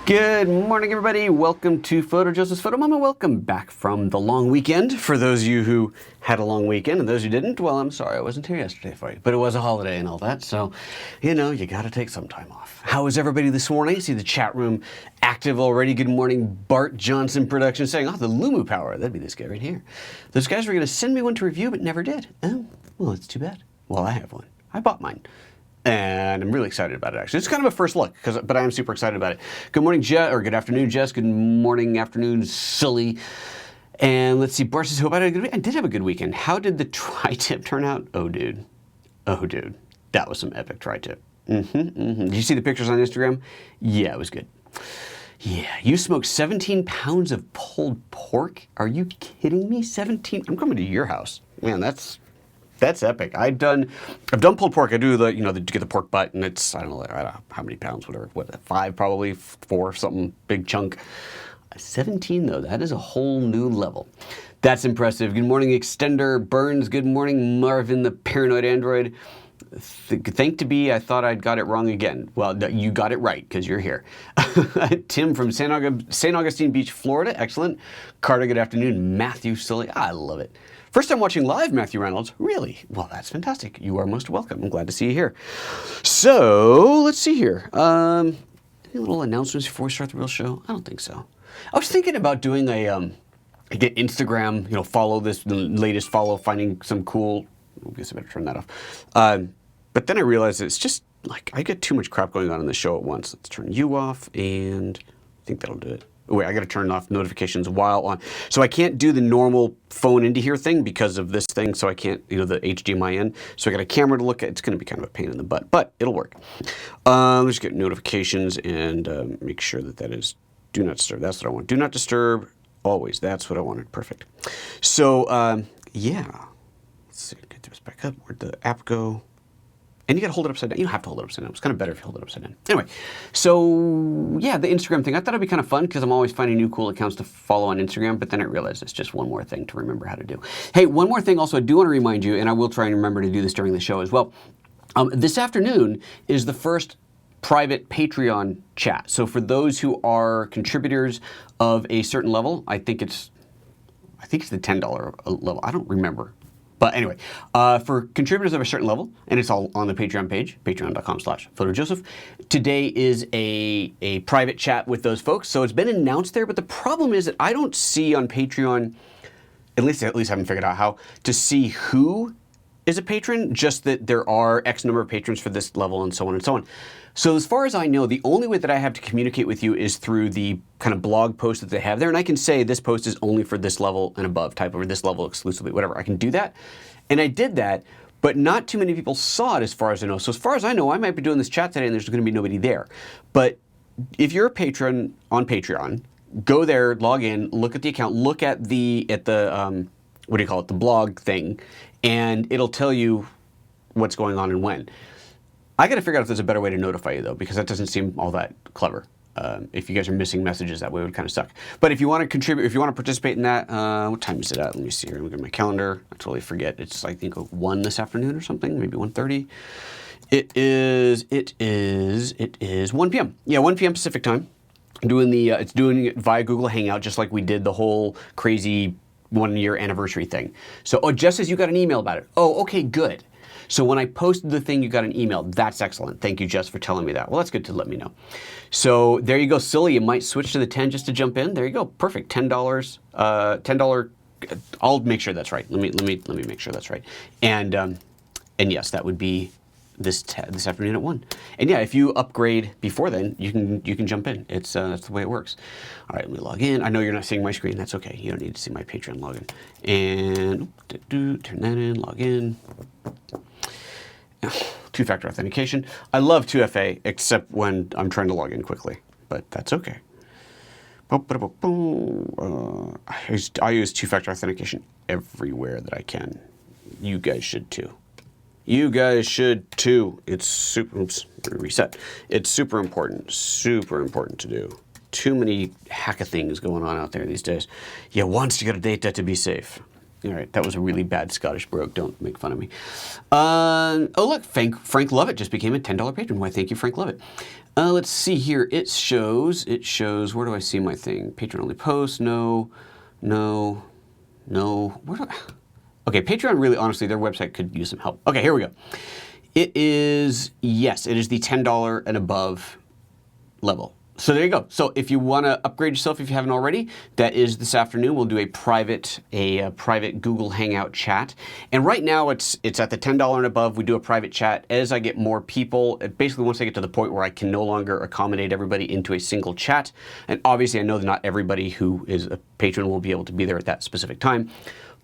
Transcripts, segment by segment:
Good morning, everybody. Welcome to PhotoJoseph's Photo Moment. Welcome back from the long weekend. For those of you who had a long weekend, and those who didn't, well, I'm sorry I wasn't here yesterday for you. But it was a holiday and all that, so, you know, you gotta take some time off. How is everybody this morning? I see the chat room active already. Good morning, Bart Johnson Production saying, oh, the Lumu power. That'd be this guy right here. Those guys were gonna send me one to review, but never did. Oh, well, it's too bad. Well, I have one. I bought mine. And I'm really excited about it, actually. It's kind of a first look, but I am super excited about it. Good morning, Jess, or good afternoon, Jess. Good morning, afternoon, Sully. And let's see, Bart says, hope I had a good weekend. I did have a good weekend. How did the tri-tip turn out? Oh, dude. Oh, dude. That was some epic tri-tip. Did you see the pictures on Instagram? Yeah, it was good. Yeah, you smoked 17 pounds of pulled pork? Are you kidding me? 17? I'm coming to your house. Man, that's epic. I've done pulled pork. I do the, to get the pork butt, and it's, I don't know how many pounds, whatever, 5 probably, 4, something, big chunk. 17 though, that is a whole new level. That's impressive. Good morning, Extender Burns. Good morning, Marvin, the paranoid android. Thank to be, I thought I'd got it wrong again. Well, you got it right, because you're here. Tim from St. Augustine Beach, Florida. Excellent. Carter, good afternoon. Matthew Sully. I love it. First time watching live, Matthew Reynolds. Really? Well, that's fantastic. You are most welcome. I'm glad to see you here. So, let's see here. Any little announcements before we start the real show? I don't think so. I was thinking about doing get Instagram, follow the latest follow, finding some cool, I guess I better turn that off. But then I realized it's just, I get too much crap going on in the show at once. Let's turn you off, and I think that'll do it. Oh, wait, I got to turn off notifications while on. So I can't do the normal phone into here thing because of this thing. So I can't, the HDMI in. So I got a camera to look at. It's going to be kind of a pain in the butt, but it'll work. Let's get notifications and make sure that is do not disturb. That's what I want. Do not disturb always. That's what I wanted. Perfect. So yeah, let's see. Get this back up. Where'd the app go? And you got to hold it upside down. You don't have to hold it upside down. It's kind of better if you hold it upside down. Anyway, so yeah, the Instagram thing. I thought it'd be kind of fun because I'm always finding new cool accounts to follow on Instagram, but then I realized it's just one more thing to remember how to do. Hey, one more thing also, I do want to remind you, and I will try and remember to do this during the show as well. This afternoon is the first private Patreon chat. So for those who are contributors of a certain level, I think it's the $10 level. I don't remember. But anyway, for contributors of a certain level, and it's all on the Patreon page, patreon.com/PhotoJoseph, today is a private chat with those folks. So it's been announced there, but the problem is that I don't see on Patreon, at least I haven't figured out how, to see who is a patron, just that there are X number of patrons for this level and so on and so on. So as far as I know, the only way that I have to communicate with you is through the kind of blog post that they have there. And I can say this post is only for this level and above type, or this level exclusively, whatever. I can do that. And I did that, but not too many people saw it as far as I know. So as far as I know, I might be doing this chat today and there's going to be nobody there. But if you're a patron on Patreon, go there, log in, look at the account, look at the what do you call it, the blog thing, and it'll tell you what's going on and when. I got to figure out if there's a better way to notify you, though, because that doesn't seem all that clever. If you guys are missing messages that way, it would kind of suck. But if you want to contribute, if you want to participate in that, what time is it at? Let me see here. Let me get my calendar. I totally forget. It's, I think, 1 this afternoon or something, maybe 1:30. It is 1 p.m. Yeah, 1 p.m. Pacific time. It's doing it via Google Hangout, just like we did the whole crazy 1-year anniversary thing. So, just as you got an email about it. Oh, okay, good. So when I posted the thing, you got an email. That's excellent. Thank you, Jess, for telling me that. Well, that's good to let me know. So there you go, Silly. You might switch to the 10 just to jump in. There you go. Perfect. $10. $10. I'll make sure that's right. Let me make sure that's right. And yes, that would be this afternoon at 1. And yeah, if you upgrade before then, you can jump in. That's the way it works. All right, let me log in. I know you're not seeing my screen. That's okay. You don't need to see my Patreon login. And turn that in. Log in. Two-factor authentication. I love 2FA, except when I'm trying to log in quickly, but that's okay. I use two-factor authentication everywhere that I can. You guys should too. You guys should too. It's super, oops, reset. It's super important to do. Too many hack-a-things going on out there these days. You wants to get a data to be safe. All right, that was a really bad Scottish brogue. Don't make fun of me. Oh, look, Frank Lovett just became a $10 patron. Why, thank you, Frank Lovett. Let's see here. It shows, where do I see my thing? Patreon only post, no. Where do I, okay, Patreon really, honestly, their website could use some help. Okay, here we go. It is, yes, it is the $10 and above level. So there you go. So if you want to upgrade yourself, if you haven't already, that is this afternoon. We'll do a private Google Hangout chat. And right now it's at the $10 and above. We do a private chat. As I get more people, basically once I get to the point where I can no longer accommodate everybody into a single chat. And obviously I know that not everybody who is a patron will be able to be there at that specific time.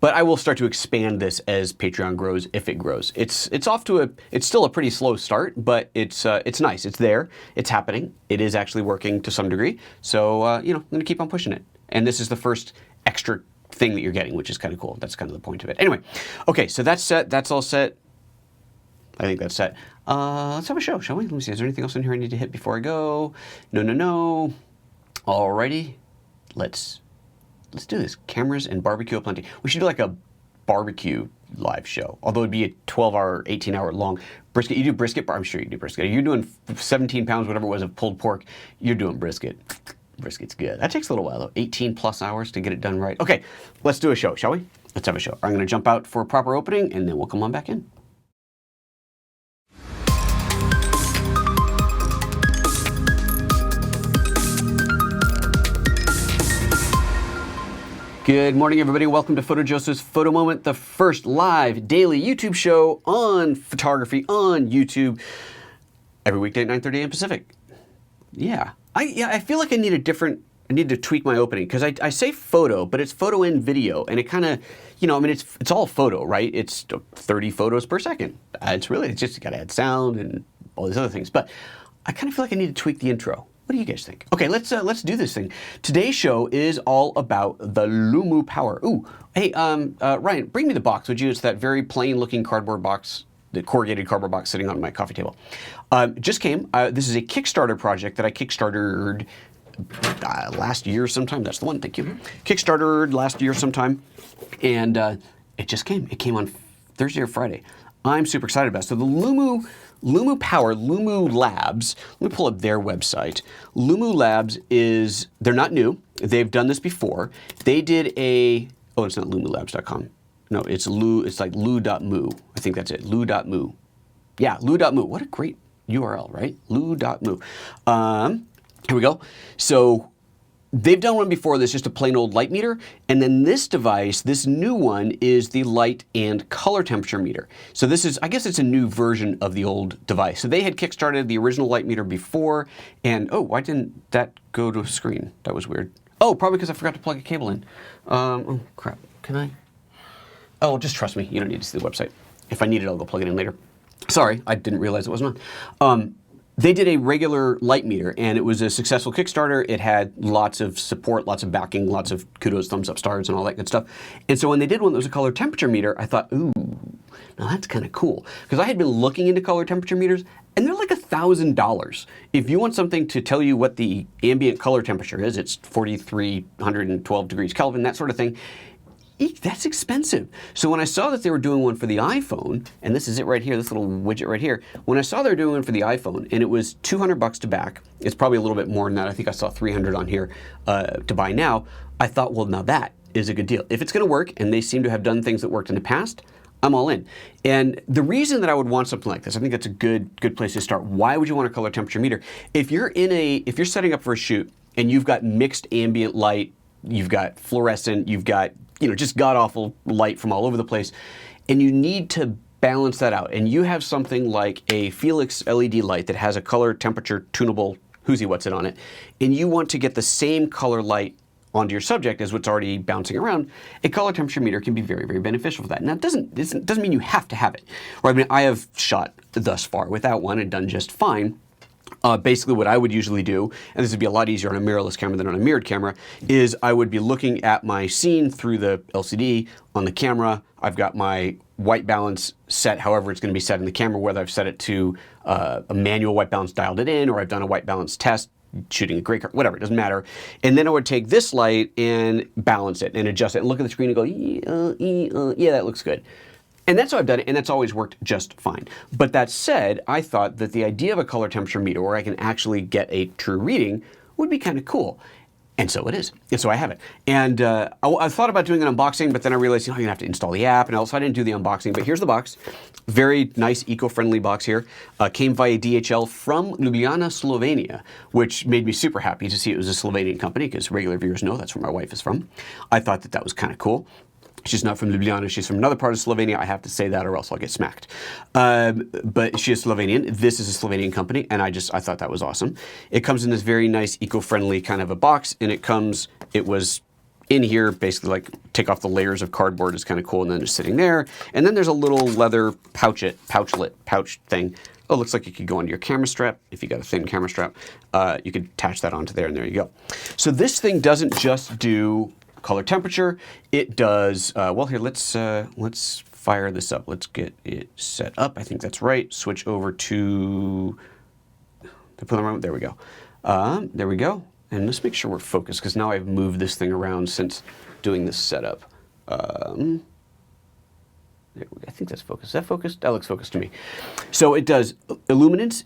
But I will start to expand this as Patreon grows, if it grows. It's still a pretty slow start, but it's nice. It's there. It's happening. It is actually working to some degree. So I'm going to keep on pushing it. And this is the first extra thing that you're getting, which is kind of cool. That's kind of the point of it. Anyway, okay, so that's set. That's all set. I think that's set. Let's have a show, shall we? Let me see. Is there anything else in here I need to hit before I go? No. Alrighty, let's do this. Cameras and barbecue aplenty. We should do like a barbecue live show, although it'd be a 12-hour, 18-hour long brisket. You do brisket? I'm sure you do brisket. You're doing 17 pounds, whatever it was, of pulled pork. You're doing brisket. Brisket's good. That takes a little while, though. 18 plus hours to get it done right. Okay, let's do a show, shall we? Let's have a show. I'm going to jump out for a proper opening, and then we'll come on back in. Good morning, everybody. Welcome to PhotoJoseph's Photo Moment, the first live daily YouTube show on photography on YouTube every weekday at 9:30 a.m. Pacific. Yeah, I feel like I need to tweak my opening because I say photo, but it's photo and video, and it kind of, it's all photo, right? It's 30 photos per second. It's just you got to add sound and all these other things, but I kind of feel like I need to tweak the intro. What do you guys think? Okay, let's do this thing. Today's show is all about the Lumu Power. Ooh, hey, Ryan, bring me the box, would you? It's that very plain-looking cardboard box, the corrugated cardboard box sitting on my coffee table. Just came. This is a Kickstarter project that I kickstarted last year sometime. That's the one. Thank you. Kickstarted last year sometime, and it just came. It came on Thursday or Friday. I'm super excited about it. So the Lumu Power, Lumu Labs, let me pull up their website. Lumu Labs they're not new. They've done this before. They did it's not lumulabs.com. No, it's like lu.mu. I think that's it, lu.mu. Yeah, lu.mu. What a great URL, right? Lu.mu. Here we go. So they've done one before that's just a plain old light meter, and then this device, this new one, is the light and color temperature meter. So this is, I guess it's a new version of the old device. So they had kickstarted the original light meter before, and oh, why didn't that go to screen? That was weird. Oh, probably because I forgot to plug a cable in. Oh, crap. Can I? Oh, just trust me. You don't need to see the website. If I need it, I'll go plug it in later. Sorry, I didn't realize it wasn't on. They did a regular light meter, and it was a successful Kickstarter. It had lots of support, lots of backing, lots of kudos, thumbs up, stars, and all that good stuff. And so when they did one that was a color temperature meter, I thought, ooh, now that's kind of cool. Because I had been looking into color temperature meters, and they're like $1,000. If you want something to tell you what the ambient color temperature is, it's 4,312 degrees Kelvin, that sort of thing. That's expensive. So when I saw that they were doing one for the iPhone, and this is it right here, this little widget right here, when I saw they were doing one for the iPhone, and it was $200 to back, it's probably a little bit more than that. I think I saw 300 on here to buy now. I thought, well, now that is a good deal. If it's going to work, and they seem to have done things that worked in the past, I'm all in. And the reason that I would want something like this, I think that's a good place to start. Why would you want a color temperature meter? If you're setting up for a shoot and you've got mixed ambient light, you've got fluorescent, you've got just god-awful light from all over the place, and you need to balance that out. And you have something like a Felix LED light that has a color temperature tunable who's what's it on it, and you want to get the same color light onto your subject as what's already bouncing around, a color temperature meter can be very, very beneficial for that. Now, it doesn't mean you have to have it. Right? I mean, I have shot thus far without one and done just fine. Basically what I would usually do, and this would be a lot easier on a mirrorless camera than on a mirrored camera, is I would be looking at my scene through the LCD on the camera. I've got my white balance set however it's going to be set in the camera, whether I've set it to a manual white balance, dialed it in, or I've done a white balance test, shooting a gray card, whatever, it doesn't matter. And then I would take this light and balance it and adjust it and look at the screen and go, yeah, that looks good. And that's how I've done it, and that's always worked just fine. But that said, I thought that the idea of a color temperature meter where I can actually get a true reading would be kind of cool. And so it is. And so I have it. And I thought about doing an unboxing, but then I realized, you're going to have to install the app. And also I didn't do the unboxing, but here's the box. Very nice, eco-friendly box here. Came via DHL from Ljubljana, Slovenia, which made me super happy to see it was a Slovenian company, because regular viewers know that's where my wife is from. I thought that that was kind of cool. She's not from Ljubljana, she's from another part of Slovenia. I have to say that or else I'll get smacked. But she is Slovenian. This is a Slovenian company, and I thought that was awesome. It comes in this very nice, eco-friendly kind of a box, and it was in here, basically like take off the layers of cardboard is kind of cool, and then it's sitting there. And then there's a little leather pouch thing. Oh, it looks like it could go onto your camera strap. If you got a thin camera strap, you could attach that onto there, and there you go. So this thing doesn't just do color temperature. It does, well here, let's fire this up. Let's get it set up. I think that's right. Switch over to, there we go. There we go. And let's make sure we're focused, because now I've moved this thing around since doing this setup. I think that's focused. Is that focused? That looks focused to me. So it does illuminance,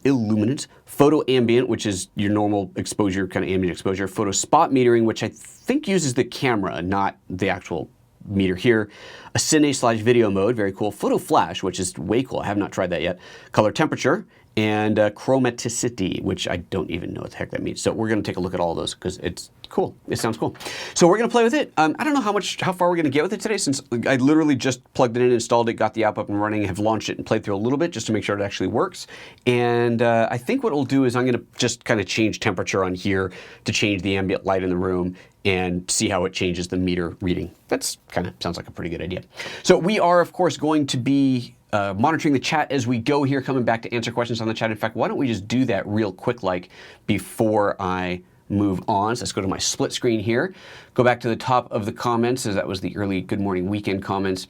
photo ambient, which is your normal exposure, kind of ambient exposure, photo spot metering, which I think uses the camera, not the actual meter here. A cine/video mode, very cool. Photo flash, which is way cool. I have not tried that yet. Color temperature, and chromaticity, which I don't even know what the heck that means. So we're going to take a look at all of those because it's cool. It sounds cool. So we're going to play with it. I don't know how far we're going to get with it today, since I literally just plugged it in, installed it, got the app up and running, have launched it and played through a little bit just to make sure it actually works. And I think what we'll do is I'm going to just kind of change temperature on here to change the ambient light in the room and see how it changes the meter reading. That's kind of sounds like a pretty good idea. So we are, of course, going to be monitoring the chat as we go here, coming back to answer questions on the chat. In fact, why don't we just do that real quick, like before I move on. So let's go to my split screen here. Go back to the top of the comments, as that was the early Good Morning Weekend comments.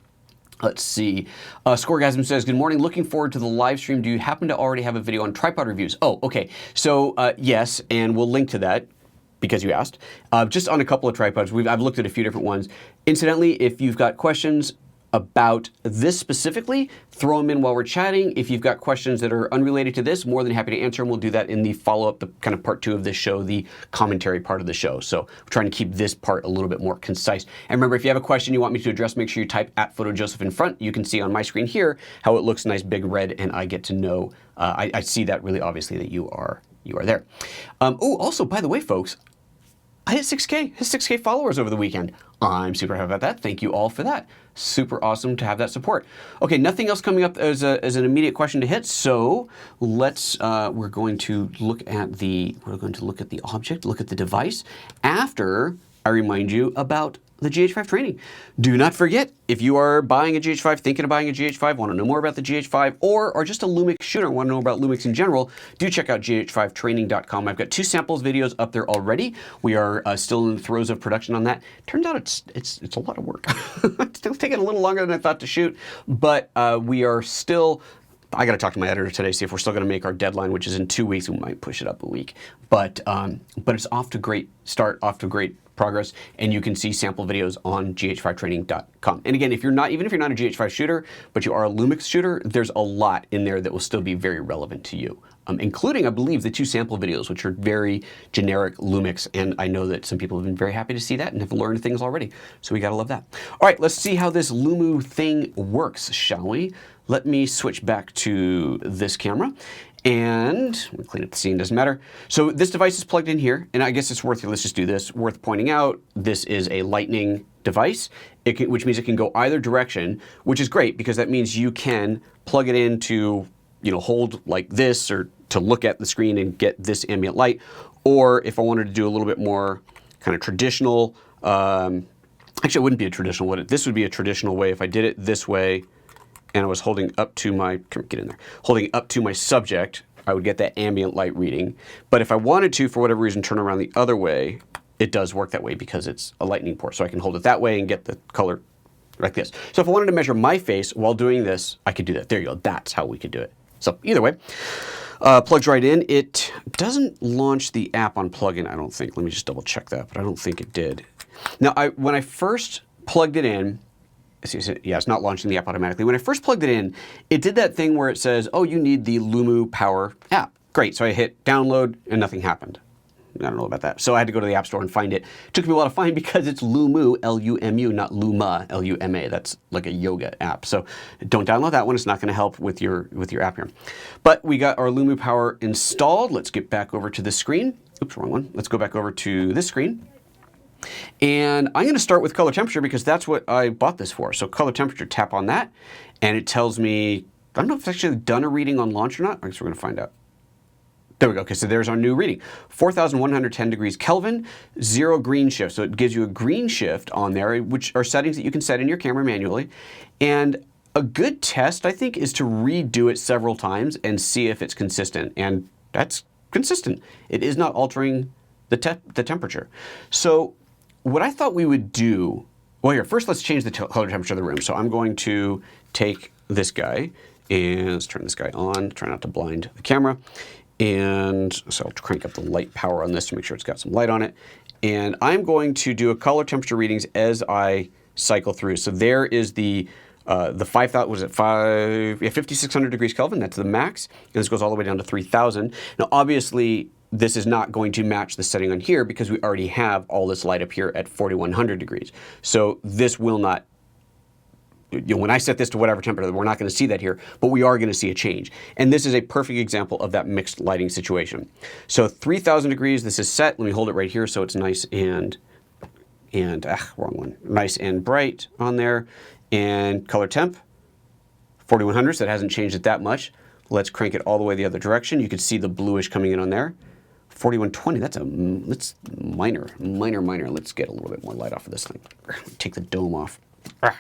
Let's see. Scoregasm says, good morning. Looking forward to the live stream. Do you happen to already have a video on tripod reviews? Oh, okay. So yes, and we'll link to that, because you asked. Just on a couple of tripods. I've looked at a few different ones. Incidentally, if you've got questions about this specifically, throw them in while we're chatting. If you've got questions that are unrelated to this, more than happy to answer them. We'll do that in the follow-up, the kind of part 2 of this show, the commentary part of the show. So we're trying to keep this part a little bit more concise. And remember, if you have a question you want me to address, make sure you type at PhotoJoseph in front. You can see on my screen here how it looks nice big red, and I get to know, I see that really obviously that you are there. Oh, also, by the way, folks, I hit 6K followers over the weekend. I'm super happy about that. Thank you all for that. Super awesome to have that support. Okay, nothing else coming up as an immediate question to hit. So let's we're going to look at the object, look at the device after I remind you about the GH5 training. Do not forget, if you are buying a GH5, thinking of buying a GH5, want to know more about the GH5, or are just a Lumix shooter and want to know about Lumix in general, do check out gh5training.com. I've got 2 samples videos up there already. We are still in the throes of production on that. Turns out it's a lot of work. It's still taking a little longer than I thought to shoot, but we are still, I got to talk to my editor today, see if we're still going to make our deadline, which is in 2 weeks. We might push it up a week, but it's off to a great start, off to a great progress, and you can see sample videos on gh5training.com. And again, even if you're not a GH5 shooter, but you are a Lumix shooter, there's a lot in there that will still be very relevant to you, including, I believe, the 2 sample videos, which are very generic Lumix, and I know that some people have been very happy to see that and have learned things already, so we gotta love that. All right, let's see how this Lumu thing works, shall we? Let me switch back to this camera. And we'll clean up the scene, doesn't matter. So this device is plugged in here, and I guess it's let's just do this, worth pointing out, this is a lightning device, which means it can go either direction, which is great because that means you can plug it in to, hold like this, or to look at the screen and get this ambient light. Or if I wanted to do a little bit more kind of traditional, actually it wouldn't be a traditional one. This would be a traditional way if I did it this way, and I was holding up to my, holding up to my subject, I would get that ambient light reading. But if I wanted to, for whatever reason, turn around the other way, it does work that way because it's a lightning port. So I can hold it that way and get the color like this. So if I wanted to measure my face while doing this, I could do that. There you go. That's how we could do it. So either way, plugs right in. It doesn't launch the app on plugin, I don't think. Let me just double check that, but I don't think it did. Now, when I first plugged it in, yeah, it's not launching the app automatically. When I first plugged it in, it did that thing where it says, oh, you need the Lumu Power app. Great, so I hit download and nothing happened. I don't know about that. So I had to go to the App Store and find it. It took me a while to find because it's Lumu, L-U-M-U, not Luma, L-U-M-A. That's like a yoga app. So don't download that one. It's not going to help with your app here. But we got our Lumu Power installed. Let's get back over to this screen. Oops, wrong one. Let's go back over to this screen. And I'm going to start with color temperature because that's what I bought this for. So color temperature, tap on that, and it tells me, I don't know if it's actually done a reading on launch or not. I guess we're going to find out. There we go. Okay, so there's our new reading. 4,110 degrees Kelvin, 0 green shift. So it gives you a green shift on there, which are settings that you can set in your camera manually. And a good test, I think, is to redo it several times and see if it's consistent. And that's consistent. It is not altering the temperature. So what I thought we would do, well, here, first let's change the color temperature of the room. So I'm going to take this guy and let's turn this guy on, try not to blind the camera. And so I'll crank up the light power on this to make sure it's got some light on it. And I'm going to do a color temperature readings as I cycle through. So there is the 5,000, was it 5,600 degrees Kelvin, that's the max. And this goes all the way down to 3,000. Now, obviously, this is not going to match the setting on here because we already have all this light up here at 4,100 degrees. So this will not, when I set this to whatever temperature, we're not going to see that here, but we are going to see a change. And this is a perfect example of that mixed lighting situation. So 3,000 degrees, this is set. Let me hold it right here so it's nice and wrong one. Nice and bright on there. And color temp, 4,100, so it hasn't changed it that much. Let's crank it all the way the other direction. You can see the bluish coming in on there. 4,120, that's minor. Let's get a little bit more light off of this thing. Take the dome off.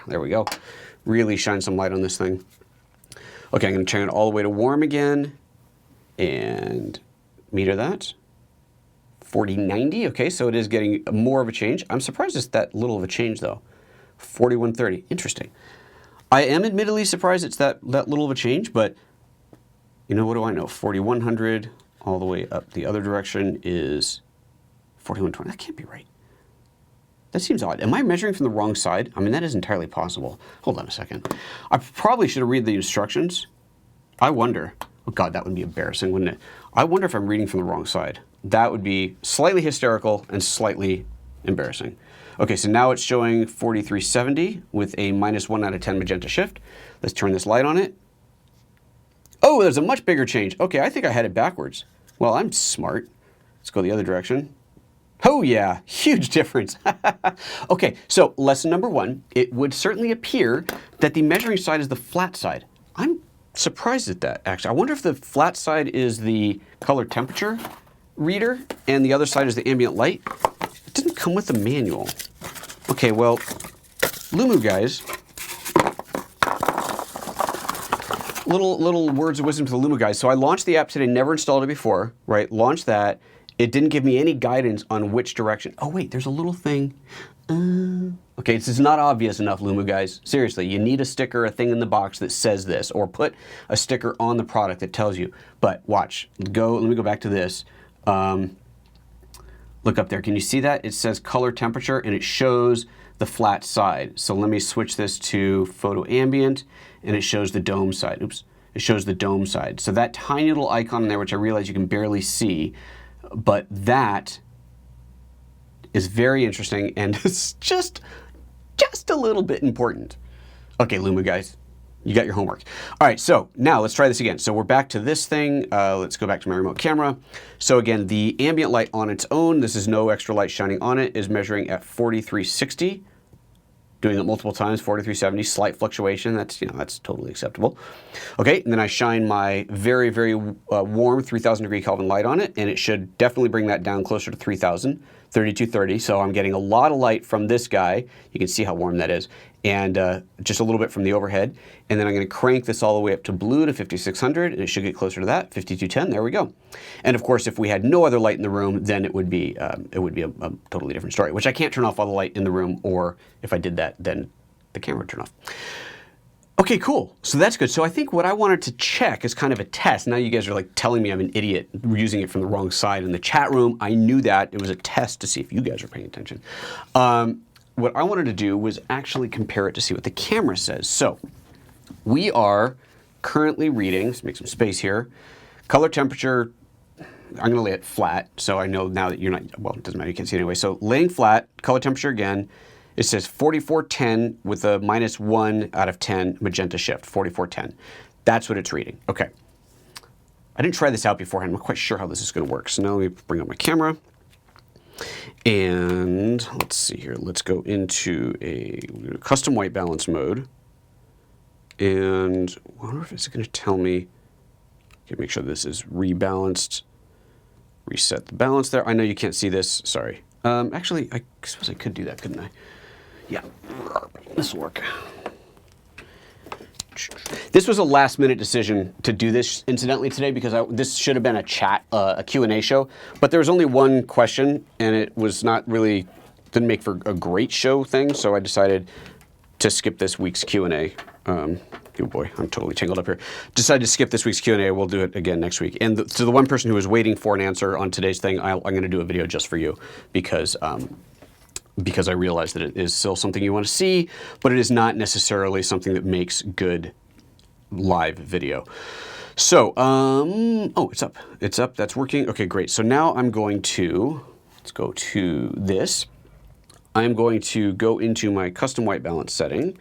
There we go. Really shine some light on this thing. Okay, I'm going to turn it all the way to warm again and meter that. 4090, okay, so it is getting more of a change. I'm surprised it's that little of a change though. 4130, interesting. I am admittedly surprised it's that little of a change, but you know, what do I know? 4,100 all the way up the other direction is 4,120. That can't be right. That seems odd. Am I measuring from the wrong side? I mean, that is entirely possible. Hold on a second. I probably should have read the instructions. I wonder. Oh God, that would be embarrassing, wouldn't it? I wonder if I'm reading from the wrong side. That would be slightly hysterical and slightly embarrassing. Okay, so now it's showing 4370 with a -1 out of 10 magenta shift. Let's turn this light on it. Oh, there's a much bigger change. Okay, I think I had it backwards. Well, I'm smart. Let's go the other direction. Oh yeah, huge difference. Okay, so lesson number one, it would certainly appear that the measuring side is the flat side. I'm surprised at that, actually. I wonder if the flat side is the color temperature reader and the other side is the ambient light. It didn't come with the manual. Okay, well, Lumu guys, little words of wisdom to the Lumu guys. So I launched the app today, never installed it before, right? Launched that. It didn't give me any guidance on which direction. Oh wait, there's a little thing. Okay, this is not obvious enough, Lumu guys. Seriously, you need a sticker, a thing in the box that says this, or put a sticker on the product that tells you. But watch, let me go back to this. Look up there, can you see that? It says color temperature and it shows the flat side. So let me switch this to photo ambient and it shows the dome side. Oops, it shows the dome side. So that tiny little icon in there, which I realize you can barely see, but that is very interesting and it's just a little bit important. Okay, Lumu guys, you got your homework. All right, so now let's try this again. So we're back to this thing. Let's go back to my remote camera. So again, the ambient light on its own, this is no extra light shining on it, is measuring at 4360. Doing it multiple times, 4370, slight fluctuation. That's, that's totally acceptable. Okay, and then I shine my very, very warm 3,000 degree Kelvin light on it, and it should definitely bring that down closer to 3,000, 3230. So I'm getting a lot of light from this guy. You can see how warm that is, and just a little bit from the overhead. And then I'm going to crank this all the way up to blue to 5,600, and it should get closer to that, 5,210. There we go. And of course, if we had no other light in the room, then it would be a totally different story. Which I can't turn off all the light in the room, or if I did that, then the camera would turn off. Okay, cool. So that's good. So I think what I wanted to check is kind of a test. Now you guys are like telling me I'm an idiot using it from the wrong side in the chat room. I knew that. It was a test to see if you guys are paying attention. what I wanted to do was actually compare it to see what the camera says. So we are currently reading, let's make some space here, color temperature. I'm going to lay it flat, so I know now that you're not, well, it doesn't matter, you can't see it anyway. So laying flat, color temperature again, it says 4410 with a -1 out of 10 magenta shift, 4410. That's what it's reading. Okay. I didn't try this out beforehand. I'm not quite sure how this is going to work. So now let me bring up my camera. And let's see here. Let's go into a custom white balance mode. And I wonder if it's going to tell me, okay, make sure this is rebalanced. Reset the balance there. I know you can't see this. Sorry. Actually, I suppose I could do that, couldn't I? Yeah. This will work. This was a last-minute decision to do this, incidentally, today, because this should have been a chat, a Q&A show. But there was only one question, and it was not really, didn't make for a great show thing, so I decided to skip this week's Q&A. Oh boy, I'm totally tangled up here. Decided to skip this week's Q&A. We'll do it again next week. And to the one person who was waiting for an answer on today's thing, I'm going to do a video just for you because I realize that it is still something you want to see, but it is not necessarily something that makes good live video. So, oh, it's up. It's up. That's working. Okay, great. So now I'm going to, let's go to this. I'm going to go into my custom white balance setting,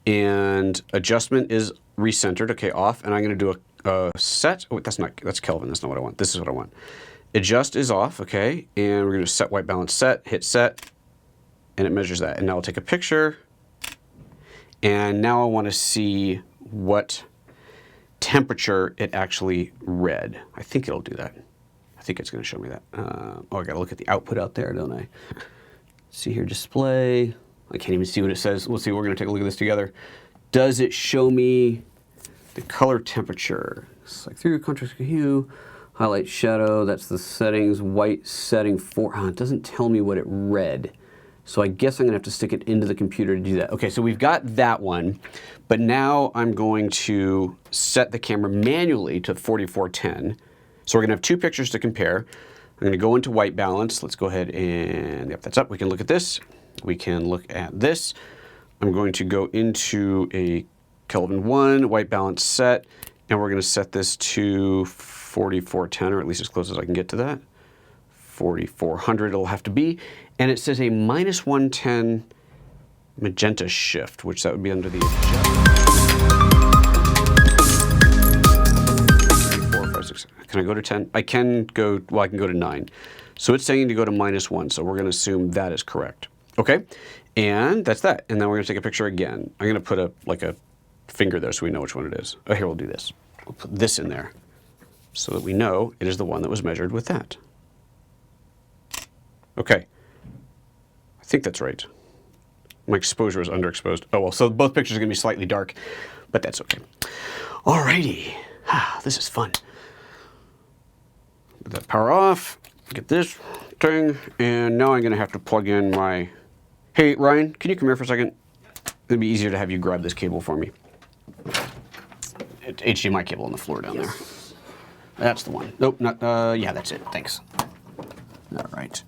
and adjustment is recentered. Okay, off. And I'm going to do a set. Oh, that's Kelvin. That's not what I want. This is what I want. Adjust is off. Okay, and we're going to set white balance set. Hit set. And it measures that. And now I'll take a picture. And now I want to see what temperature it actually read. I think it'll do that. I think it's going to show me that. Oh, I got to look at the output out there, don't I? See here, display. I can't even see what it says. We'll see. We're going to take a look at this together. Does it show me the color temperature? Select through, contrast hue, highlight shadow. That's the settings. White setting 4. It doesn't tell me what it read. So I guess I'm going to have to stick it into the computer to do that. Okay, so we've got that one, but now I'm going to set the camera manually to 4410. So we're going to have two pictures to compare. I'm going to go into white balance. Let's go ahead and, yep, that's up. We can look at this. We can look at this. I'm going to go into a Kelvin 1 white balance set, and we're going to set this to 4410, or at least as close as I can get to that. 4400 it'll have to be. And it says a -110 magenta shift, which that would be under the adjust. 4, 5, 6. Can I go to 10? I can go, well, I can go to 9. So it's saying to go to -1, so we're going to assume that is correct. Okay, and that's that. And then we're going to take a picture again. I'm going to put like a finger there so we know which one it is. Oh, here, we'll do this. We'll put this in there so that we know it is the one that was measured with that. Okay. I think that's right. My exposure is underexposed. Oh, well, so both pictures are going to be slightly dark, but that's okay. Alrighty. This is fun. Get that power off. Get this thing. And now I'm going to have to plug in my... Hey, Ryan, can you come here for a second? It'd be easier to have you grab this cable for me. It's HDMI cable on the floor down there. That's the one. Nope, not... yeah, that's it. Thanks. All right.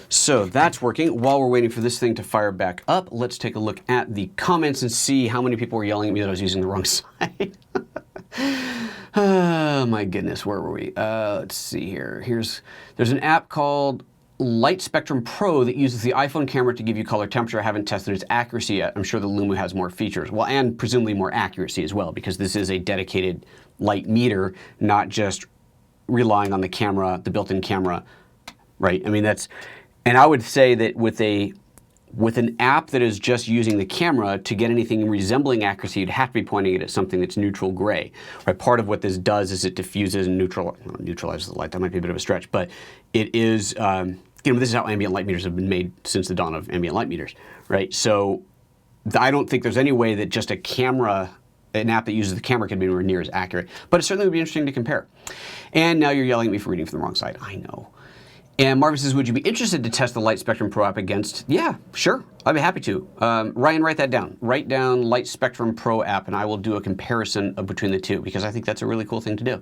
So that's working. While we're waiting for this thing to fire back up, let's take a look at the comments and see how many people were yelling at me that I was using the wrong side. Oh my goodness, where were we? Let's see here. There's an app called Light Spectrum Pro that uses the iPhone camera to give you color temperature. I haven't tested its accuracy yet. I'm sure the Lumu has more features. Well, and presumably more accuracy as well, because this is a dedicated light meter, not just relying on the camera, the built-in camera, right? I mean, that's... And I would say that with an app that is just using the camera, to get anything resembling accuracy, you'd have to be pointing it at something that's neutral gray. Right? Part of what this does is it diffuses and neutralizes the light. That might be a bit of a stretch, but it is, you know, this is how ambient light meters have been made since the dawn of ambient light meters, right? So I don't think there's any way that just an app that uses the camera can be anywhere near as accurate, but it certainly would be interesting to compare. And now you're yelling at me for reading from the wrong side. I know. And Marvin says, would you be interested to test the Light Spectrum Pro app against? Yeah, sure. I'd be happy to. Ryan, write that down. Write down Light Spectrum Pro app, and I will do a comparison between the two, because I think that's a really cool thing to do.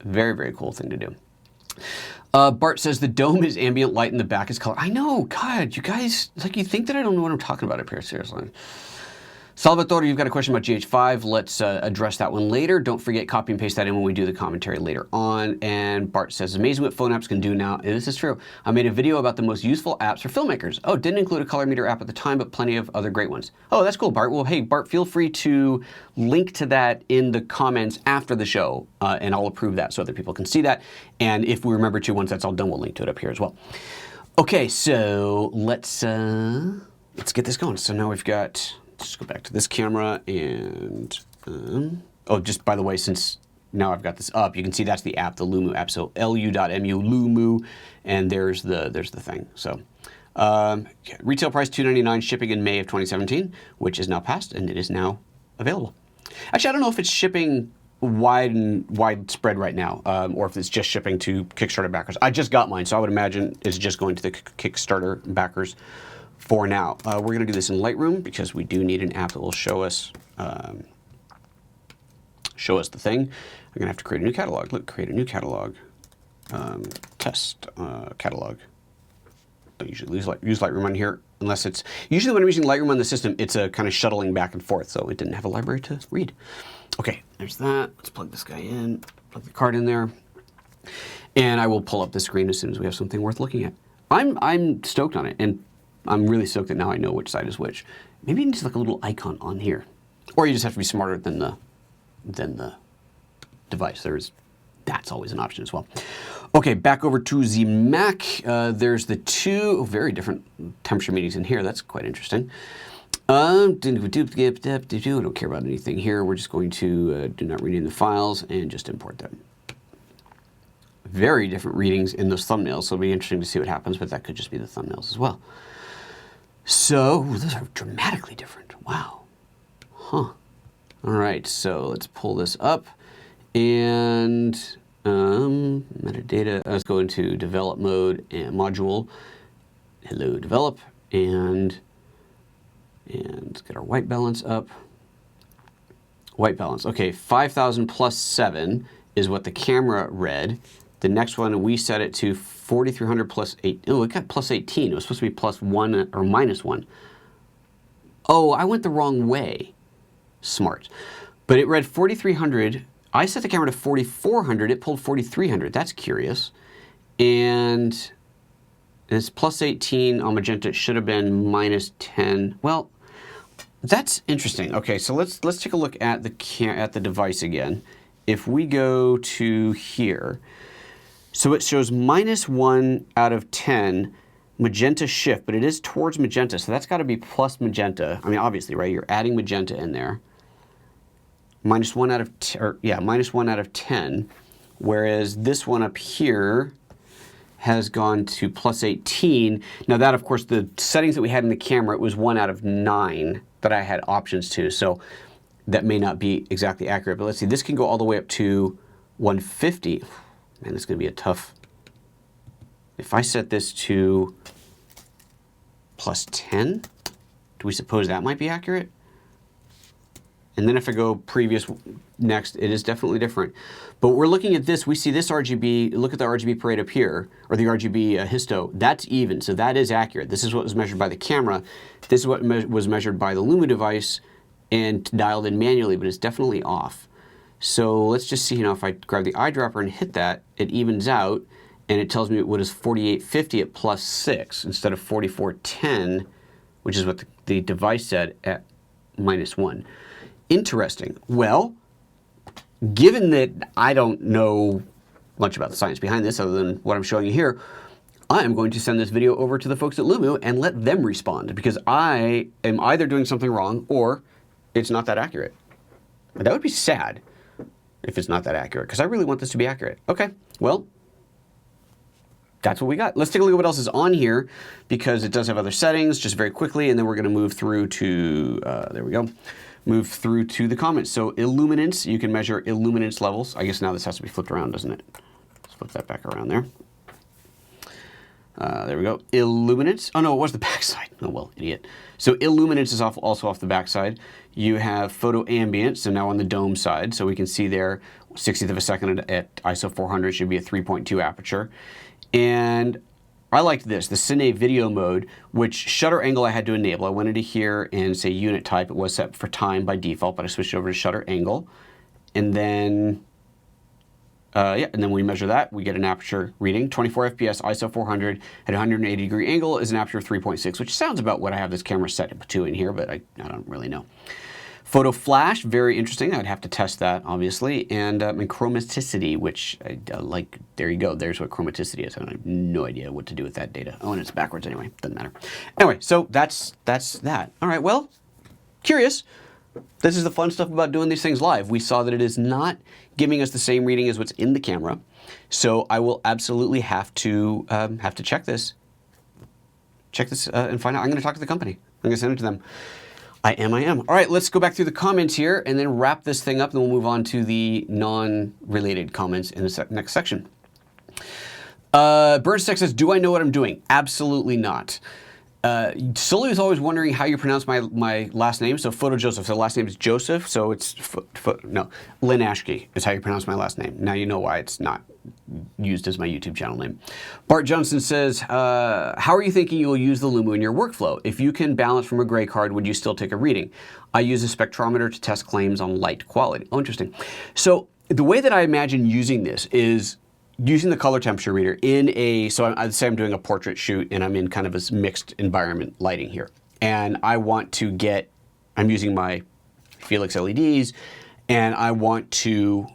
Very, very cool thing to do. Bart says the dome is ambient light and the back is color. I know, God, you guys, it's like you think that I don't know what I'm talking about up here, seriously. Salvatore, you've got a question about GH5. Let's address that one later. Don't forget, copy and paste that in when we do the commentary later on. And Bart says, amazing what phone apps can do now. And this is true. I made a video about the most useful apps for filmmakers. Oh, didn't include a color meter app at the time, but plenty of other great ones. Oh, that's cool, Bart. Well, hey, Bart, feel free to link to that in the comments after the show, and I'll approve that so other people can see that. And if we remember to, once that's all done, we'll link to it up here as well. Okay, so let's get this going. So now we've got... Just go back to this camera and, oh, just by the way, since now I've got this up, you can see that's the app, the Lumu app. So lu.mu, Lumu, and there's the thing. So retail price $2.99, shipping in May of 2017, which is now passed and it is now available. Actually, I don't know if it's shipping widespread right now, or if it's just shipping to Kickstarter backers. I just got mine, so I would imagine it's just going to the Kickstarter backers for now. We're going to do this in Lightroom because we do need an app that will show us the thing. I'm going to have to create a new catalog. Look, create a new catalog. Test catalog. Don't usually use Lightroom on here unless it's... Usually when I'm using Lightroom on the system, it's a kind of shuttling back and forth, so it didn't have a library to read. Okay, there's that. Let's plug this guy in, plug the card in there. And I will pull up the screen as soon as we have something worth looking at. I'm stoked on it, and I'm really stoked that now I know which side is which. Maybe you need like a little icon on here. Or you just have to be smarter than the device. That's always an option as well. Okay, back over to the Mac. There's the two very different temperature meters in here. That's quite interesting. I don't care about anything here. We're just going to do not rename the files and just import them. Very different readings in those thumbnails, so it'll be interesting to see what happens, but that could just be the thumbnails as well. So, those are dramatically different. Wow. Huh. All right, so let's pull this up. And metadata, let's go into develop mode and module. Hello, develop. And let's get our white balance up. White balance. Okay, 5,000 plus 7 is what the camera read. The next one, we set it to 4,300 plus 8. Oh, it got plus 18. It was supposed to be plus 1 or minus 1. Oh, I went the wrong way. Smart. But it read 4,300. I set the camera to 4,400. It pulled 4,300. That's curious. And it's plus 18 on magenta. It should have been minus 10. Well, that's interesting. Okay, so let's take a look at the device again. If we go to here, so it shows minus 1 out of 10 magenta shift, but it is towards magenta, so that's got to be plus magenta. I mean, obviously, right? You're adding magenta in there. Minus 1 out of minus 1 out of 10, whereas this one up here has gone to plus 18. Now that, of course, the settings that we had in the camera, it was 1 out of 9 that I had options to, so that may not be exactly accurate. But let's see, this can go all the way up to 150. Man, this is going to be a tough... If I set this to plus 10, do we suppose that might be accurate? And then if I go previous, next, it is definitely different. But we're looking at this, we see this RGB, look at the RGB parade up here, or the RGB histo, that's even, so that is accurate. This is what was measured by the camera. This is what was measured by the Lumu device and dialed in manually, but it's definitely off. So let's just see, if I grab the eyedropper and hit that, it evens out, and it tells me what is 4850 at plus 6 instead of 4410, which is what the device said at minus 1. Interesting. Well, given that I don't know much about the science behind this other than what I'm showing you here, I am going to send this video over to the folks at Lumu and let them respond, because I am either doing something wrong or it's not that accurate. That would be sad if it's not that accurate, because I really want this to be accurate. Okay, well, that's what we got. Let's take a look at what else is on here, because it does have other settings, just very quickly, and then we're going to move through to, there we go, move through to the comments. So illuminance, you can measure illuminance levels. I guess now this has to be flipped around, doesn't it? Let's flip that back around there. There we go. Illuminance. Oh, no, it was the backside. Oh, well, idiot. So Illuminance is also off the backside. You have Photo Ambient, so now on the dome side. So we can see there, 60th of a second at ISO 400 should be a 3.2 aperture. And I liked this, the Cine Video Mode, which shutter angle I had to enable. I went into here and say unit type. It was set for time by default, but I switched over to shutter angle. And then, and then we measure that. We get an aperture reading, 24 FPS, ISO 400 at 180 degree angle is an aperture of 3.6, which sounds about what I have this camera set to in here, but I don't really know. Photo flash, very interesting. I'd have to test that, obviously. And chromaticity, which like, there you go. There's what chromaticity is. I have no idea what to do with that data. Oh, and it's backwards anyway. Doesn't matter. Anyway, so that's that. All right, well, curious. This is the fun stuff about doing these things live. We saw that it is not giving us the same reading as what's in the camera. So I will absolutely have to check this. And find out. I'm going to talk to the company. I'm going to send it to them. I am. All right, let's go back through the comments here and then wrap this thing up, and we'll move on to the non-related comments in the next section. Birdstech says, do I know what I'm doing? Absolutely not. Sully was always wondering how you pronounce my last name. So PhotoJoseph, so the last name is Joseph, so it's, Lynn Ashke is how you pronounce my last name. Now you know why it's not used as my YouTube channel name. Bart Johnson says, how are you thinking you will use the Lumu in your workflow? If you can balance from a gray card, would you still take a reading? I use a spectrometer to test claims on light quality. Oh, interesting. So the way that I imagine using this is using the color temperature reader in so I'd say I'm doing a portrait shoot and I'm in kind of this mixed environment lighting here. And I want to I'm using my Felix LEDs and I want to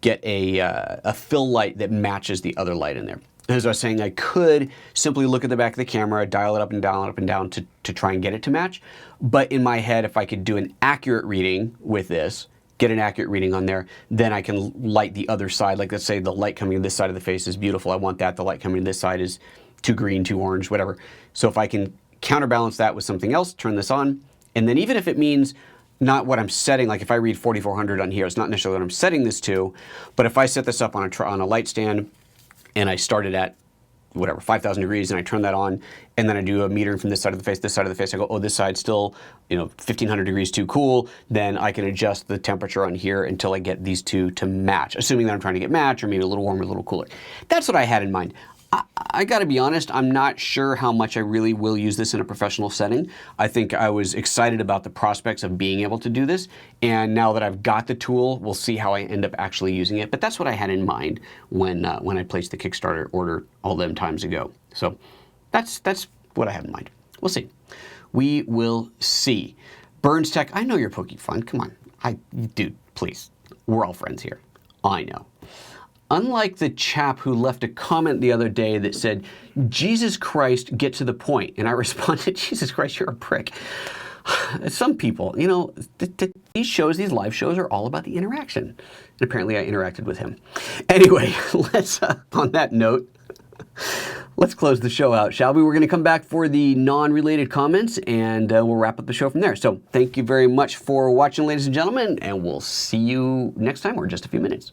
get a fill light that matches the other light in there. As I was saying, I could simply look at the back of the camera, dial it up and down to try and get it to match. But in my head, if I could do an accurate reading with this, get an accurate reading on there, then I can light the other side. Like let's say the light coming to this side of the face is beautiful. I want that. The light coming to this side is too green, too orange, whatever. So if I can counterbalance that with something else, turn this on, and then even if it means not what I'm setting, like if I read 4400 on here, it's not necessarily what I'm setting this to, but if I set this up on a light stand and I start it at whatever, 5,000 degrees, and I turn that on, and then I do a metering from this side of the face, this side of the face, I go, oh, this side's still, 1,500 degrees too cool, then I can adjust the temperature on here until I get these two to match, assuming that I'm trying to get match, or maybe a little warmer, a little cooler. That's what I had in mind. I gotta be honest, I'm not sure how much I really will use this in a professional setting. I think I was excited about the prospects of being able to do this, and now that I've got the tool, we'll see how I end up actually using it. But that's what I had in mind when I placed the Kickstarter order all them times ago. So that's what I have in mind. We'll see. We will see. Burns Tech, I know you're poking fun. Come on, dude, please. We're all friends here. I know. Unlike the chap who left a comment the other day that said, Jesus Christ, get to the point. And I responded, Jesus Christ, you're a prick. Some people, these live shows are all about the interaction. And apparently I interacted with him. Anyway, let's, on that note, let's close the show out, shall we? We're going to come back for the non-related comments, and we'll wrap up the show from there. So thank you very much for watching, ladies and gentlemen, and we'll see you next time or in just a few minutes.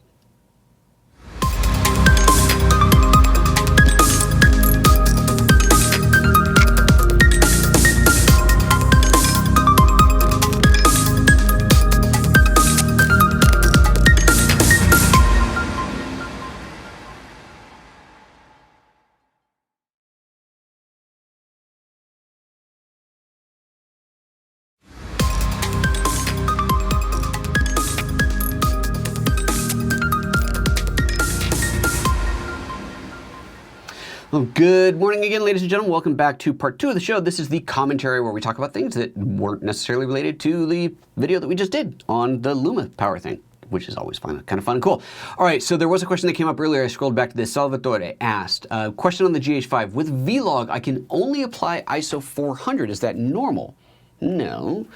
Well, good morning again, ladies and gentlemen. Welcome back to part 2 of the show. This is the commentary where we talk about things that weren't necessarily related to the video that we just did on the Luma power thing, which is always fun, kind of fun and cool. All right, so there was a question that came up earlier. I scrolled back to this. Salvatore asked, question on the GH5. With Vlog, I can only apply ISO 400. Is that normal? No.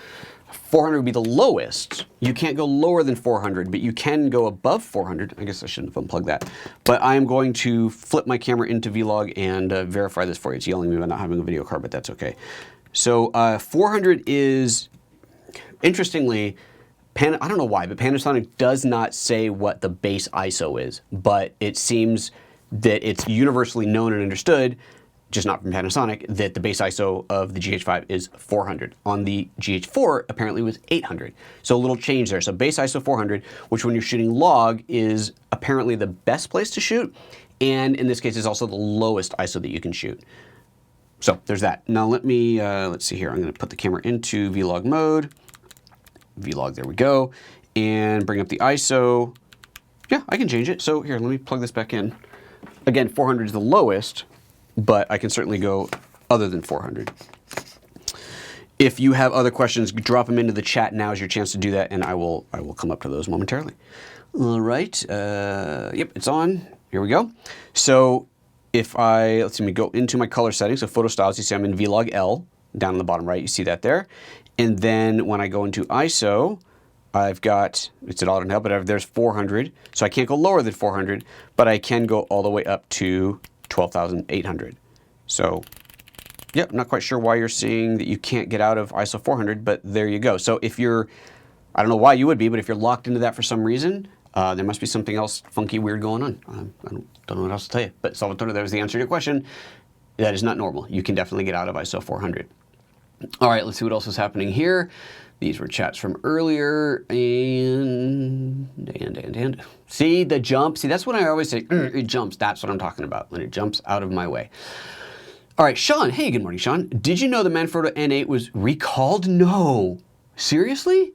400 would be the lowest. You can't go lower than 400, but you can go above 400. I guess I shouldn't have unplugged that. But I am going to flip my camera into Vlog and verify this for you. It's yelling at me about not having a video card, but that's okay. So 400 is, interestingly, I don't know why, but Panasonic does not say what the base ISO is, but it seems that it's universally known and understood just not from Panasonic, that the base ISO of the GH5 is 400. On the GH4, apparently it was 800. So a little change there. So base ISO 400, which when you're shooting log is apparently the best place to shoot, and in this case is also the lowest ISO that you can shoot. So there's that. Now let me, let's see here. I'm going to put the camera into vlog mode. Vlog, there we go. And bring up the ISO. Yeah, I can change it. So here, let me plug this back in. Again, 400 is the lowest, but I can certainly go other than 400. If you have other questions, drop them into the chat. Now is your chance to do that, and I will come up to those momentarily. All right. Yep, it's on. Here we go. So if I, let's see, let me go into my color settings. So photo styles, you see I'm in Vlog L, down on the bottom right. You see that there. And then when I go into ISO, I've got, it's at auto now, but there's 400. So I can't go lower than 400, but I can go all the way up to 12,800. So, yeah, I'm not quite sure why you're seeing that you can't get out of ISO 400, but there you go. So if you're, I don't know why you would be, but if you're locked into that for some reason, there must be something else funky, weird going on. I don't know what else to tell you. But Salvatore, there's the answer to your question. That is not normal. You can definitely get out of ISO 400. All right, let's see what else is happening here. These were chats from earlier, and see the jump. See, that's when I always say it jumps. That's what I'm talking about, when it jumps out of my way. All right, Sean. Hey, good morning, Sean. Did you know the Manfrotto N8 was recalled? No. Seriously?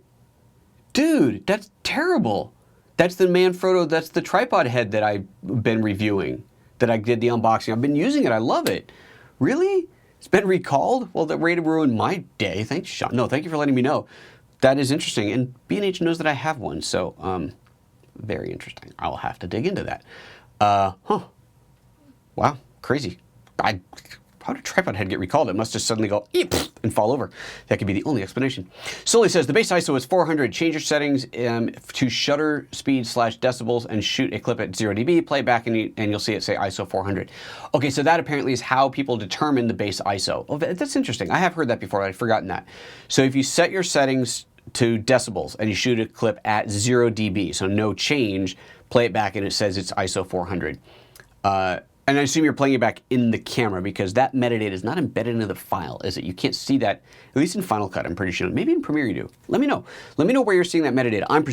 Dude, that's terrible. That's the Manfrotto, that's the tripod head that I've been reviewing, that I did the unboxing. I've been using it. I love it. Really? It's been recalled? Well, that way to ruin my day. Thanks, Sean. No, thank you for letting me know. That is interesting. And B&H knows that I have one, so very interesting. I'll have to dig into that. Wow, crazy. How did a tripod head get recalled? It must just suddenly go eep, and fall over. That could be the only explanation. Sully says, the base ISO is 400. Change your settings to shutter speed / decibels and shoot a clip at 0 dB. Play back and you'll see it say ISO 400. Okay, so that apparently is how people determine the base ISO. Oh, that's interesting. I have heard that before. I'd forgotten that. So if you set your settings to decibels and you shoot a clip at 0 dB, so no change, play it back and it says it's ISO 400. And I assume you're playing it back in the camera because that metadata is not embedded into the file, is it? You can't see that, at least in Final Cut, I'm pretty sure. Maybe in Premiere you do. Let me know. Let me know where you're seeing that metadata. I'm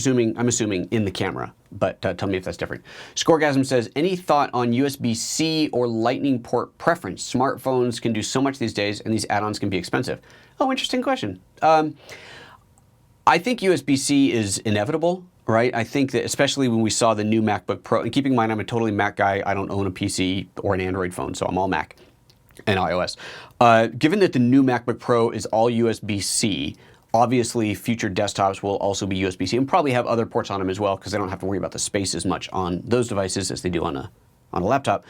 assuming in the camera, but tell me if that's different. Scoregasm says, any thought on USB-C or Lightning port preference? Smartphones can do so much these days and these add-ons can be expensive. Oh, interesting question. I think USB-C is inevitable. Right? I think that especially when we saw the new MacBook Pro, and keeping in mind I'm a totally Mac guy, I don't own a PC or an Android phone, so I'm all Mac and iOS. Given that the new MacBook Pro is all USB-C, obviously future desktops will also be USB-C and probably have other ports on them as well because they don't have to worry about the space as much on those devices as they do on a laptop.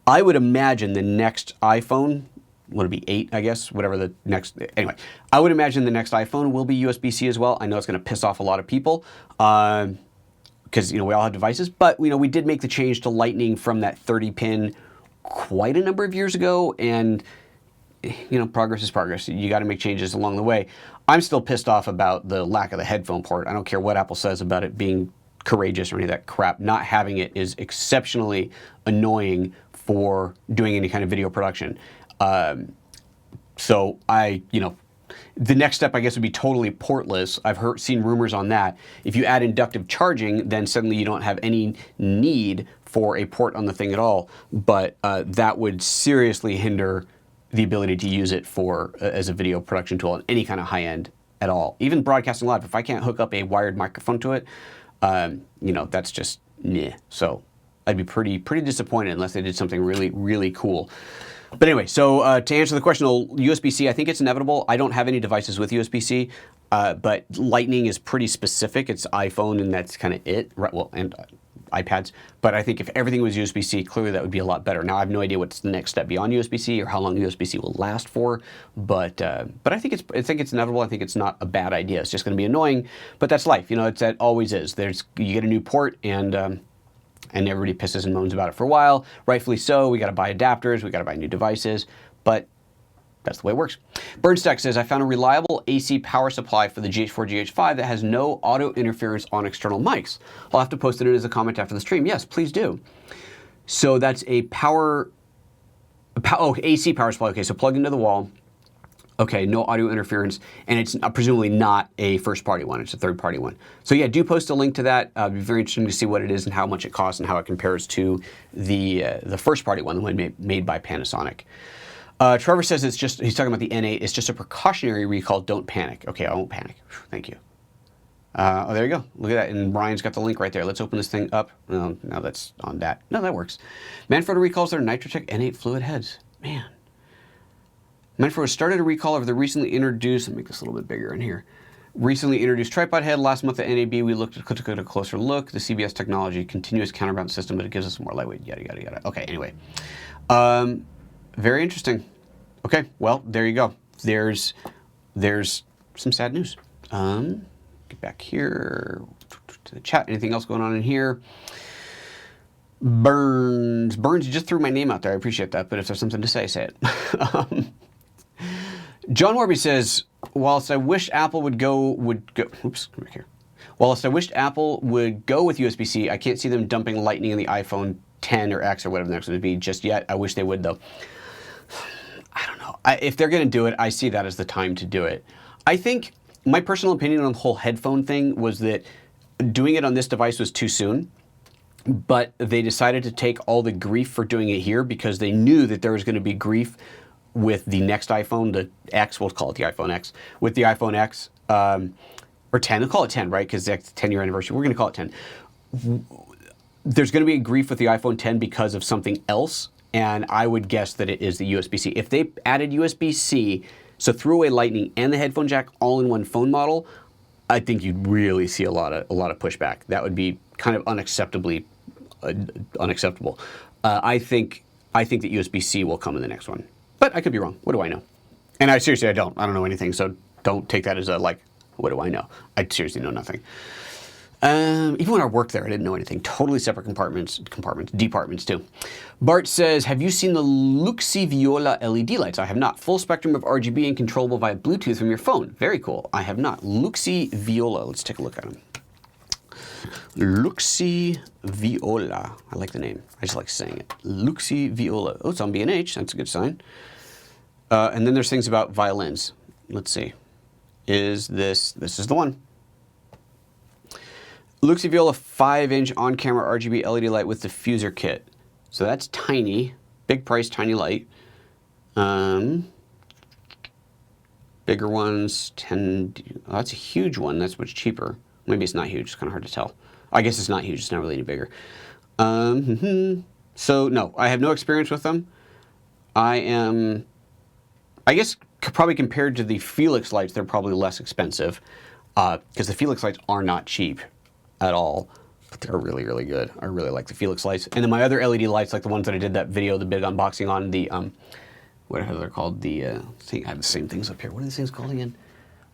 I would imagine the next iPhone, would it be 8, I guess, whatever the next, anyway, I would imagine the next iPhone will be USB-C as well. I know it's going to piss off a lot of people because, we all have devices, but, we did make the change to Lightning from that 30-pin quite a number of years ago, and, progress is progress. You got to make changes along the way. I'm still pissed off about the lack of the headphone port. I don't care what Apple says about it being courageous or any of that crap. Not having it is exceptionally annoying for doing any kind of video production. So the next step, I guess, would be totally portless. I've seen rumors on that. If you add inductive charging, then suddenly you don't have any need for a port on the thing at all. But that would seriously hinder the ability to use it as a video production tool on any kind of high end at all. Even broadcasting live, if I can't hook up a wired microphone to it, that's just meh. So I'd be pretty disappointed unless they did something really, really cool. But anyway, so to answer the question, USB-C, I think it's inevitable. I don't have any devices with USB-C, but Lightning is pretty specific. It's iPhone, and that's kind of it. Right, well, and iPads. But I think if everything was USB-C, clearly that would be a lot better. Now, I have no idea what's the next step beyond USB-C or how long USB-C will last for. But I think it's inevitable. I think it's not a bad idea. It's just going to be annoying, but that's life. It always is. You get a new port, and everybody pisses and moans about it for a while. Rightfully so. We got to buy adapters. We got to buy new devices. But that's the way it works. Burnstack says, I found a reliable AC power supply for the GH4, GH5 that has no auto interference on external mics. I'll have to post it in as a comment after the stream. Yes, please do. So that's a power Oh, AC power supply. Okay, so plug into the wall. Okay, no audio interference, and it's presumably not a first-party one. It's a third-party one. So yeah, do post a link to that. It'd be very interesting to see what it is and how much it costs and how it compares to the first-party one, the one made by Panasonic. Trevor says he's talking about the N8. It's just a precautionary recall. Don't panic. Okay, I won't panic. Thank you. Oh, there you go. Look at that. And Brian's got the link right there. Let's open this thing up. No, that's on that. No, that works. Manfrotto recalls their Nitrotech N8 fluid heads. Man. Manfrotto started a recall of the recently introduced, let me make this a little bit bigger in here, recently introduced tripod head. Last month at NAB, we took a closer look. The CBS technology, continuous counterbalance system, but it gives us more lightweight, yada, yada, yada. Okay, anyway. Very interesting. Okay, well, there you go. There's some sad news. Get back here to the chat. Anything else going on in here? Burns, you just threw my name out there. I appreciate that, but if there's something to say, say it. John Warby says, whilst I wish Apple would go, oops, come back here. Whilst I wished Apple would go with USB-C, I can't see them dumping Lightning in the iPhone 10 or X or whatever the next one would be just yet. I wish they would, though. I don't know. If they're going to do it, I see that as the time to do it. I think my personal opinion on the whole headphone thing was that doing it on this device was too soon. But they decided to take all the grief for doing it here because they knew that there was going to be grief with the next iPhone, the X, we'll call it the iPhone X, with the iPhone X, or 10, we'll call it 10, right? Because it's 10-year anniversary. We're going to call it 10. There's going to be a grief with the iPhone 10 because of something else, and I would guess that it is the USB-C. If they added USB-C, so threw away Lightning and the headphone jack all in one phone model, I think you'd really see a lot of pushback. That would be kind of unacceptably unacceptable. I think that USB-C will come in the next one. But I could be wrong. What do I know? And I don't know anything, so don't take that as a, like, what do I know? I seriously know nothing. Even when I worked there, I didn't know anything. Totally separate departments too. Bart says, have you seen the Luxi Viola LED lights? I have not. Full spectrum of RGB and controllable via Bluetooth from your phone. Very cool. I have not. Luxi Viola. Let's take a look at them. Luxi Viola. I like the name. I just like saying it. Luxi Viola. Oh, it's on B&H. That's a good sign. And then there's things about violins. Let's see. This is the one. Luxi Viola 5-inch on-camera RGB LED light with diffuser kit. So that's tiny. Big price, tiny light. Bigger ones, 10. Oh, that's a huge one. That's much cheaper. Maybe it's not huge. It's kind of hard to tell. I guess it's not huge. It's not really any bigger. So, no, I have no experience with them. I guess probably compared to the Felix lights, they're probably less expensive because the Felix lights are not cheap at all, but they're really, really good. I really like the Felix lights. And then my other LED lights, like the ones that I did that video, the big unboxing on, the, whatever they're called, the, I have the same things up here. What are these things called again?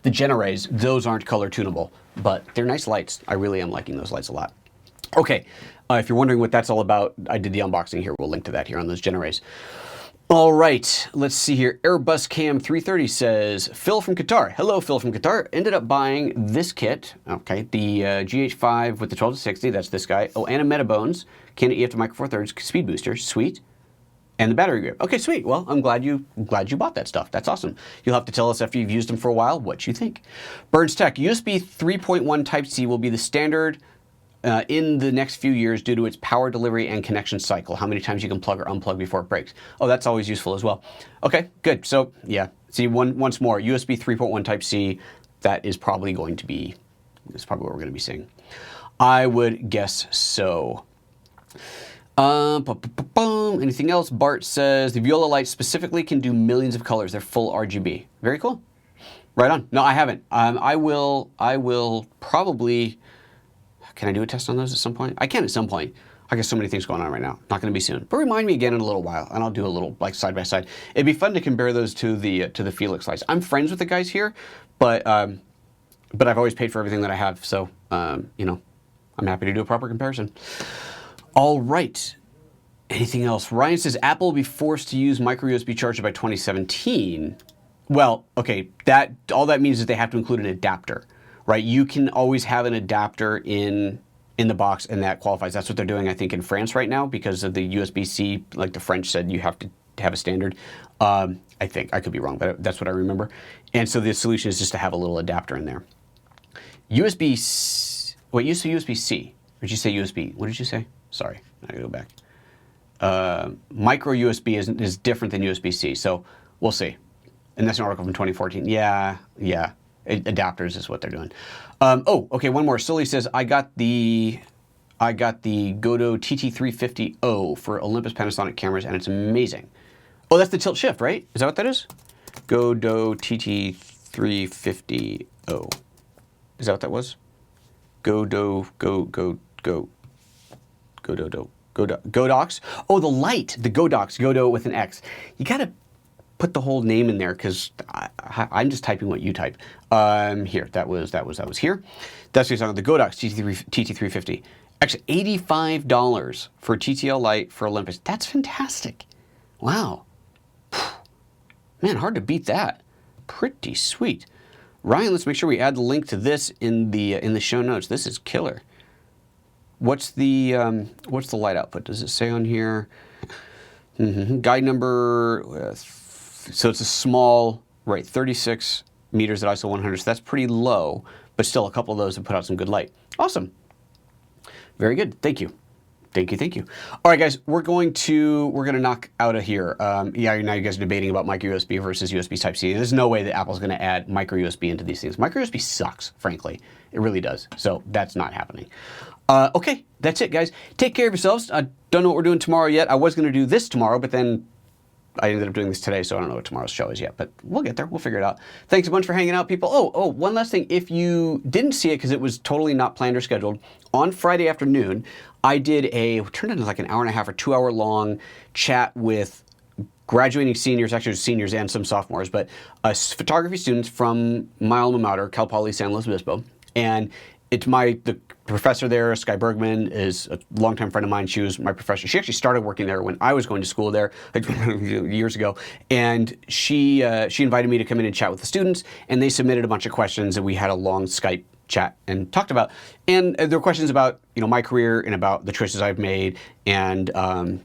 The Generays. Those aren't color tunable, but they're nice lights. I really am liking those lights a lot. Okay, if you're wondering what that's all about, I did the unboxing here. We'll link to that here on those Generays. All right, let's see here. Airbus Cam 330 says, Phil from Qatar. Hello, Phil from Qatar. Ended up buying this kit, okay, the GH5 with the 12-60, that's this guy. Oh, and a Metabones, Canon EF to Micro Four Thirds speed booster, sweet. And the battery grip. Okay, sweet. Well, I'm glad you bought that stuff. That's awesome. You'll have to tell us after you've used them for a while what you think. Burns Tech, USB 3.1 Type-C will be the standard in the next few years due to its power delivery and connection cycle, how many times you can plug or unplug before it breaks. Oh, that's always useful as well. Okay, good. So, yeah, see, once more, USB 3.1 Type-C, that is probably going to be, that's probably what we're going to be seeing. I would guess so. Anything else? Bart says, the Viola lights specifically can do millions of colors. They're full RGB. Very cool. Right on. No, I haven't. I will probably... Can I do a test on those at some point? I can at some point. I got so many things going on right now. Not going to be soon. But remind me again in a little while, and I'll do a little like side by side. It'd be fun to compare those to the Felix lights. I'm friends with the guys here, but I've always paid for everything that I have, so you know, I'm happy to do a proper comparison. All right. Anything else? Ryan says Apple will be forced to use micro USB charger by 2017. Well, okay, all that means is they have to include an adapter. Right, you can always have an adapter in the box, and that qualifies. That's what they're doing, I think, in France right now because of the USB-C. Like the French said, you have to have a standard. I think. I could be wrong, but that's what I remember. And so the solution is just to have a little adapter in there. USB-C. Wait, you said USB-C. Or did you say USB? What did you say? Sorry, I gotta go back. Micro USB is different than USB-C, so we'll see. And that's an article from 2014. Yeah. Adapters is what they're doing. Oh, okay, one more. Sully says, I got the Godo TT350O for Olympus Panasonic cameras, and it's amazing. Oh, that's the tilt shift, right? Is that what that is? Godo TT350O. Is that what that was? Godox. Oh, the light, the Godox, Godo with an X. You gotta put the whole name in there because I'm just typing what you type. Here, that was here. That's what you're talking about, the Godox TT350. Actually, $85 for TTL Lite for Olympus. That's fantastic. Wow. Man, hard to beat that. Pretty sweet. Ryan, let's make sure we add the link to this in the show notes. This is killer. What's the light output? Does it say on here? Guide number. So it's a small, right? 36 meters at ISO 100. So that's pretty low, but still a couple of those have put out some good light. Awesome. Very good. Thank you. Thank you. All right, guys, we're gonna knock out of here. Yeah, now you guys are debating about micro USB versus USB Type-C. There's no way that Apple's gonna add micro USB into these things. Micro USB sucks, frankly. It really does. So that's not happening. Okay, that's it, guys. Take care of yourselves. I don't know what we're doing tomorrow yet. I was gonna do this tomorrow, but then I ended up doing this today, so I don't know what tomorrow's show is yet, but we'll get there. We'll figure it out. Thanks a bunch for hanging out, people. Oh, one last thing. If you didn't see it because it was totally not planned or scheduled, on Friday afternoon, I did it turned into like an hour and a half or 2 hour long chat with graduating seniors, actually seniors and some sophomores, but photography students from my alma mater, Cal Poly San Luis Obispo. And it's the professor there, Sky Bergman, is a longtime friend of mine. She was my professor. She actually started working there when I was going to school there, like years ago. And she invited me to come in and chat with the students, and they submitted a bunch of questions, and we had a long Skype chat and talked about. And there were questions about my career and about the choices I've made and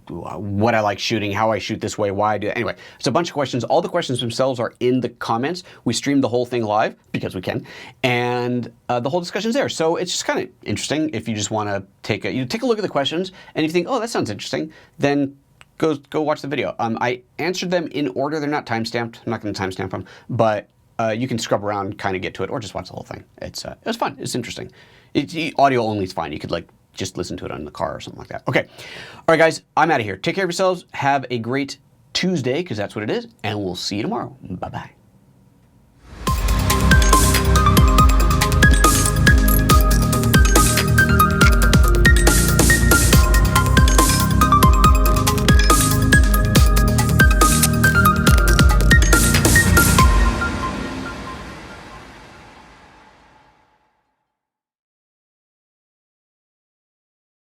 what I like shooting, how I shoot this way, why I do it. Anyway, it's a bunch of questions. All the questions themselves are in the comments. We streamed the whole thing live because we can, and the whole discussion's there. So it's just kind of interesting if you just want to take a look at the questions, and if you think, oh, that sounds interesting, then go watch the video. I answered them in order. They're not timestamped. I'm not going to timestamp them, but you can scrub around, kind of get to it, or just watch the whole thing. It was fun. It's interesting. Audio only is fine. You could just listen to it on the car or something like that. Okay. All right, guys, I'm out of here. Take care of yourselves. Have a great Tuesday, because that's what it is, and we'll see you tomorrow. Bye-bye.